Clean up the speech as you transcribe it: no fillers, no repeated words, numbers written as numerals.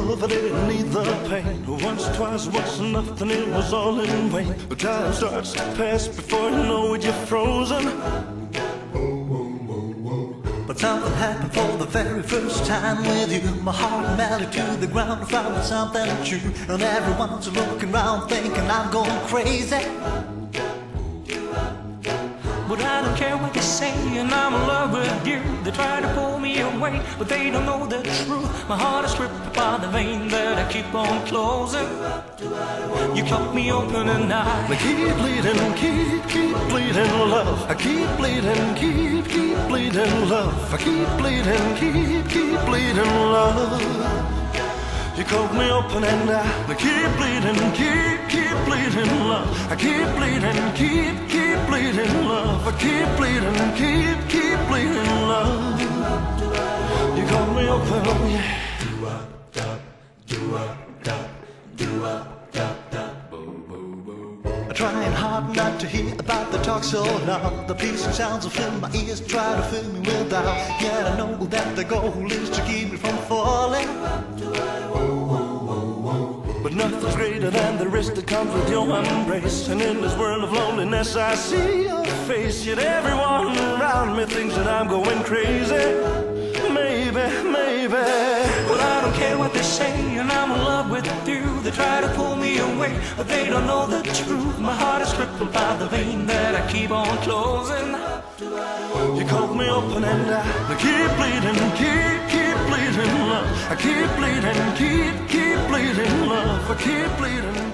love, I didn't need the pain. Once, twice, once, nothing, it was all in vain. But time starts to pass before you know it, you're frozen. But something happened for the very first time with you. My heart melted to the ground, I found something true. And everyone's looking around thinking I'm going crazy. But I don't care what they say, and I'm in love with you. They try to pull me away, but they don't know the truth. My heart is ripped by the vein that I keep on closing. You cut me open and I keep bleeding, keep bleeding, love. I keep bleeding, keep bleeding, love. I keep bleeding, keep bleeding, love. You cut me open and I keep bleeding, keep bleeding, love. I keep bleeding, keep bleeding, love. I keep bleeding, keep bleeding, love. You cut me open, oh yeah. Trying hard not to hear about the talk so loud. The pleasing sounds will fill my ears, try to fill me with doubt. Yet I know that the goal is to keep me from falling. But nothing's greater than the risk that comes with your embrace. And in this world of loneliness I see your face. Yet everyone around me thinks that I'm going crazy. Maybe, but I don't care what they say, and I'm in love with you. They try to pull me away, but they don't know the truth. My heart is crippled by the vein that I keep on closing. You cut me open and I keep bleeding, keep bleeding, love. I keep bleeding, keep bleeding, love. I keep bleeding,